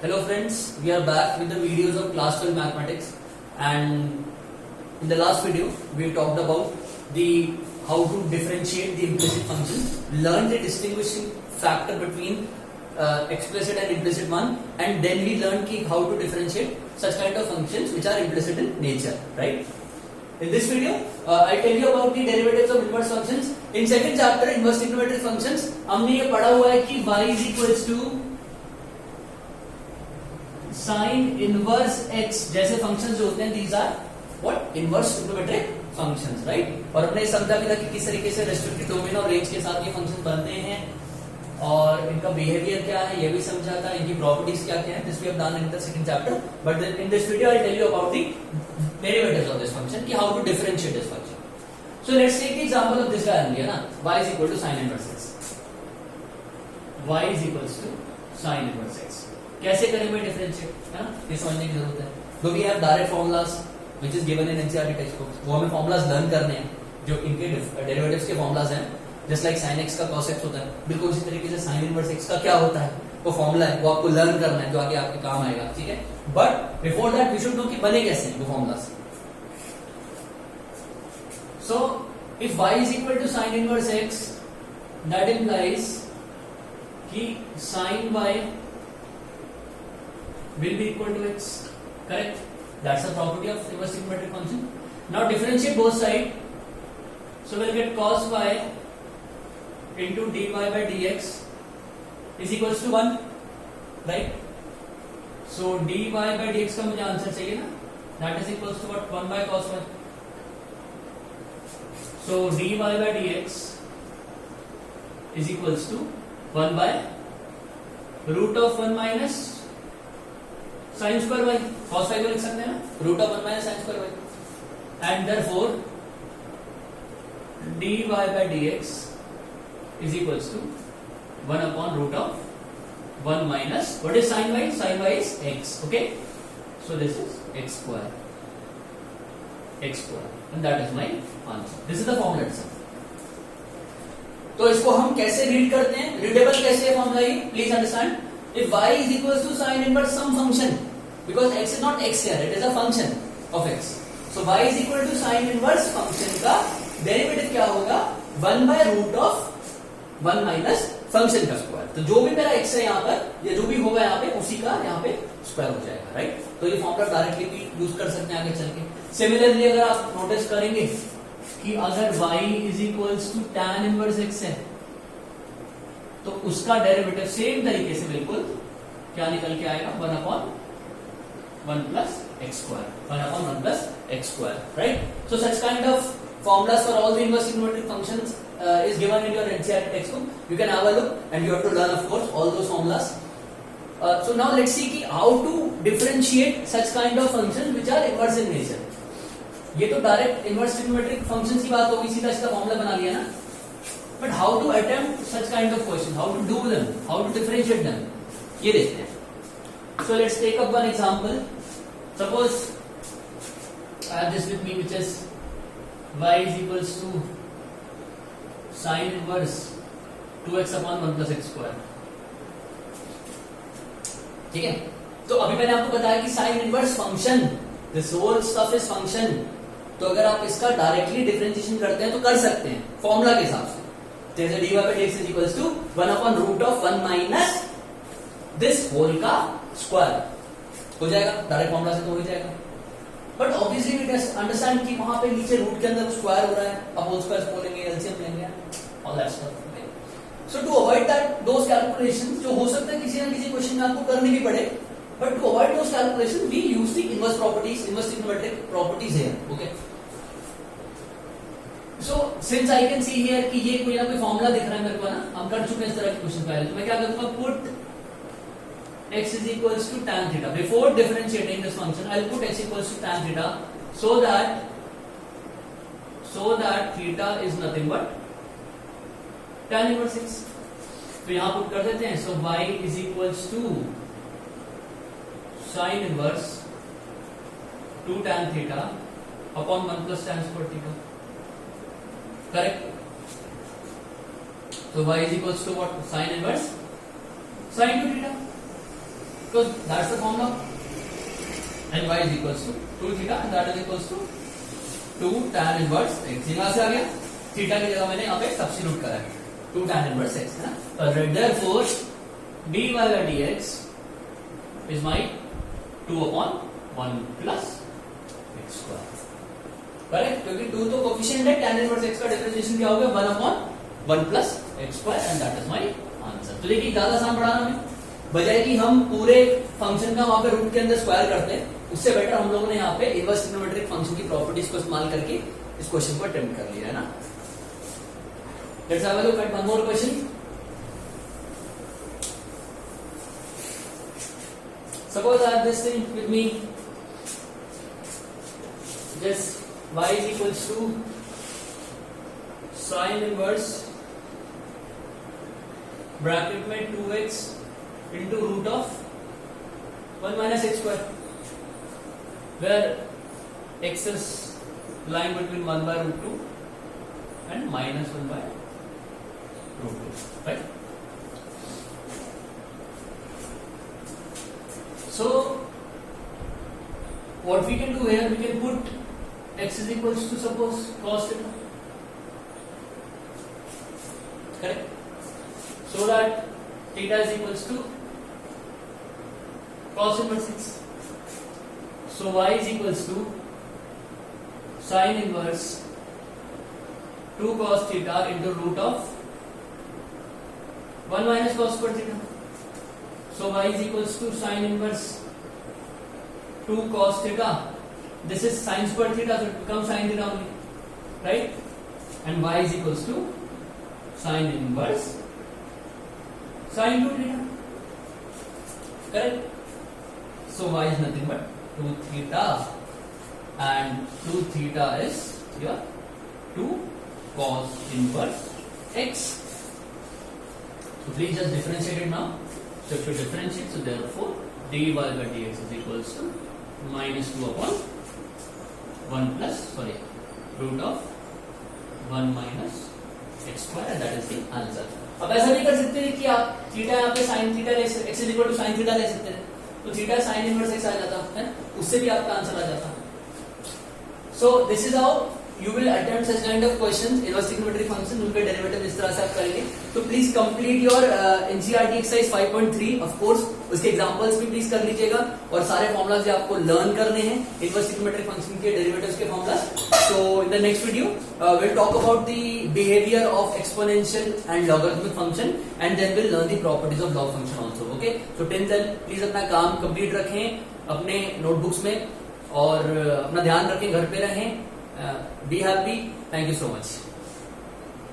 Hello friends, we are back with the videos of class 12 mathematics, and in the last video we talked about the how to differentiate the implicit functions, learned the distinguishing factor between explicit and implicit one, and then we learned how to differentiate such kind of functions which are implicit in nature, right? In this video, I'll tell you about the derivatives of inverse functions. In second chapter, inverse trigonometric functions, हमने ये पढ़ा हुआ है कि y is equals to sin inverse x जैसे functions जो होते हैं, these are what inverse trigonometric functions, right? और हमने समझा भी था कि किस तरीके से restricted domain और range के साथ ये functions बनते हैं और इनका behavior क्या है ये भी समझा था, इनकी properties क्या क्या है. This we have done in the second chapter, but then in this video I'll tell you about the derivatives of this function, कि how to differentiate this function. So let's take the example of this diagram here, ना, y is equal to sin inverse x. Y is equals to sin inverse x. कैसे करेंगे differentiate, है ना, ये समझने की जरूरत है. तो we have direct formulas which is given in NCERT text book. वो हमें फॉर्मूलाज लर्न करने हैं जो इनके डेरिवेटिव्स के फॉर्मूलाज हैं. जस्ट लाइक sin x का cos x होता है, बिल्कुल उसी तरीके से sin इनवर्स x का क्या होता है, वो फॉर्मूला है, वो आपको लर्न करना है जो आगे आपके काम आएगा, ठीक है. But before that we should know कि बने कैसे हैं वो formulas. So if y is equal to sin inverse x, that implies कि sin y will be equal to x, correct? That's the property of inverse trigonometric function. Now differentiate both sides, so we'll get cos y into dy by dx is equals to 1, right? So dy by dx का मुझे answer चाहिए ना, that is equals to what, 1 by cos y. So dy by dx is equals to 1 by root of 1 minus sin square y. cos y को लिख सकते हैं ना, root of 1 minus sin square y, and therefore dy by dx is equals to 1 upon root of 1 minus what is sin y? Sin y is x, okay? So this is x square, and that is my answer. This is the formula itself. तो इसको हम कैसे read करते हैं, readable कैसे है formula ये, please understand. If y is equals to sin inverse some function, because x is not x here, it is a function of x. So y is equal to sin inverse function का derivative क्या होगा, 1 by root of 1 minus function का square. तो जो भी मेरा x है यहाँ पर, या जो भी होगा यहाँ पे, उसी का यहाँ पे स्क्वायर हो जाएगा, राइट? तो ये फॉर्मूला डायरेक्टली भी यूज कर सकते हैं आगे चल के. सिमिलरली अगर आप नोटिस करेंगे कि अगर y is equals to tan inverse x है, तो उसका डेरिवेटिव सेम तरीके से बिल्कुल क्या निकल के आएगा, 1 upon 1 plus x square, 1 upon 1 plus x square, right? So such kind of formulas for all the inverse trigonometric functions is given in your NCERT textbook. You can have a look, and you have to learn, of course, all those formulas. So now let's see कि how to differentiate such kind of functions which are inverse in nature. ये तो direct inverse trigonometric functions की बात होगी, सीधा सीधा formula बना लिया ना. But how to attempt such kind of question, how to do them, how to differentiate them, ये देखते हैं. So let's take up one example. Suppose I have this with me which is y is equals to sin inverse 2x upon 1 plus x square. ठीक है. तो अभी मैंने आपको बताया कि sin inverse function, this whole stuff is function. तो अगर आप इसका डायरेक्टली डिफरेंशिएशन करते हैं तो कर सकते हैं फॉर्मूला के हिसाब से. जैसे dy by dx is equals to 1 upon root of 1 minus this whole का स्क्वायर हो जाएगा. डायरेक्ट फॉर्मूला से तो हो ही जाएगा. बट ऑब्वियसली वी अंडरस्टैंड कि वहां पे नीचे रूट के अंदर स्क्वायर हो रहा है, अब होल स्क्वायर बोलेंगे, एलसीएम लेंगे, all that stuff. So to avoid that those calculations, जो हो सकता है किसी ना किसी क्वेश्चन में आपको करनी भी पड़े, but to avoid those calculations we use the inverse properties, inverse trigonometric properties here, okay? So since I can see here कि ये कोई ना कोई फॉर्मूला दिख रहा है मेरे को ना, हम कर चुके हैं इस तरह के क्वेश्चन पहले, तो मैं क्या करूंगा, put x is equals to tan theta. Before differentiating this function I'll put x equals to tan theta, so that theta is nothing but tan inverse x. तो यहां पुट कर देते हैं. So y is equals to sin inverse 2 tan theta upon 1 plus tan square theta, correct? So y is equals to what, sin inverse sin 2 theta. because that's the formula, and y is equals to 2 theta and that is equals to 2 tan inverse x. यहाँ से आ गया, theta की जगह मैंने यहाँ पे substitute करा है 2 tan inverse x है ना. Therefore dy by dx is my 2 upon 1 plus x square. Correct, क्योंकि 2 तो कोफिशिएंट है, tan इनवर्स x का डिफरेंशिएशन क्या हो गया 1 upon 1 plus x square and that is my answer. तो देखिए ज्यादा आसान पढ़ाना है, बजाय कि हम पूरे फंक्शन का वहां पे रूट के अंदर स्क्वायर करते हैं, उससे बेटर हम लोगों ने यहाँ पे इनवर्स ट्रिग्नोमेट्रिक फंक्शन की प्रॉपर्टीज को इस्तेमाल करके इस क्वेश्चन को अटेम्प्ट कर लिया है ना. Let's have a look at one more question. Suppose I have this thing with me, just y is equals to sin inverse bracket में 2x into root of 1 minus x square, where x is lying between 1 by root 2 and minus 1 by root 2, right? So what we can do here, we can put x is equals to suppose cos theta, correct? So that theta is equals to cos inverse x. So y is equals to sin inverse 2 cos theta into root of 1 minus cos square theta. So y is equals to sin inverse 2 cos theta. This is sin square theta, so it becomes sin theta only, right? And y is equals to sin inverse sin 2 theta, correct? So y is nothing but 2 theta, and 2 theta is your 2 cos inverse x. So please just differentiate it now. So if you differentiate, so therefore dy by dx is equals to minus 2 upon 1 plus root of 1 minus x square, and that is the answer. अब ऐसा नहीं कर सकते कि आप theta यहाँ पे sine theta ले सकते, x is equal to sine theta ले सकते हैं, तो थीटा साइन इनवर्स x आ जाता है, उससे भी आपका आंसर आ जाता. So this is how you will attempt such kind of questions, inverse trigonometric function, उनके डेरिवेटिव इस तरह से आप करेंगे. तो please complete your NCERT exercise 5.3. Of course उसके एग्जांपल्स भी प्लीज कर लीजिएगा, और सारे फॉर्मुलाज जो आपको लर्न करने हैं इनवर्स ट्रिगोनोमेट्रिक फंक्शन के डेरिवेटिव्स के formulas. So in the next video will talk about the behaviour of exponential and logarithmic function, and then will learn the properties of log function also. Okay, so till then please अपना काम complete रखें अपने notebooks में, और अपना ध्यान रखें, घर पे रहें. Be happy. Thank you so much.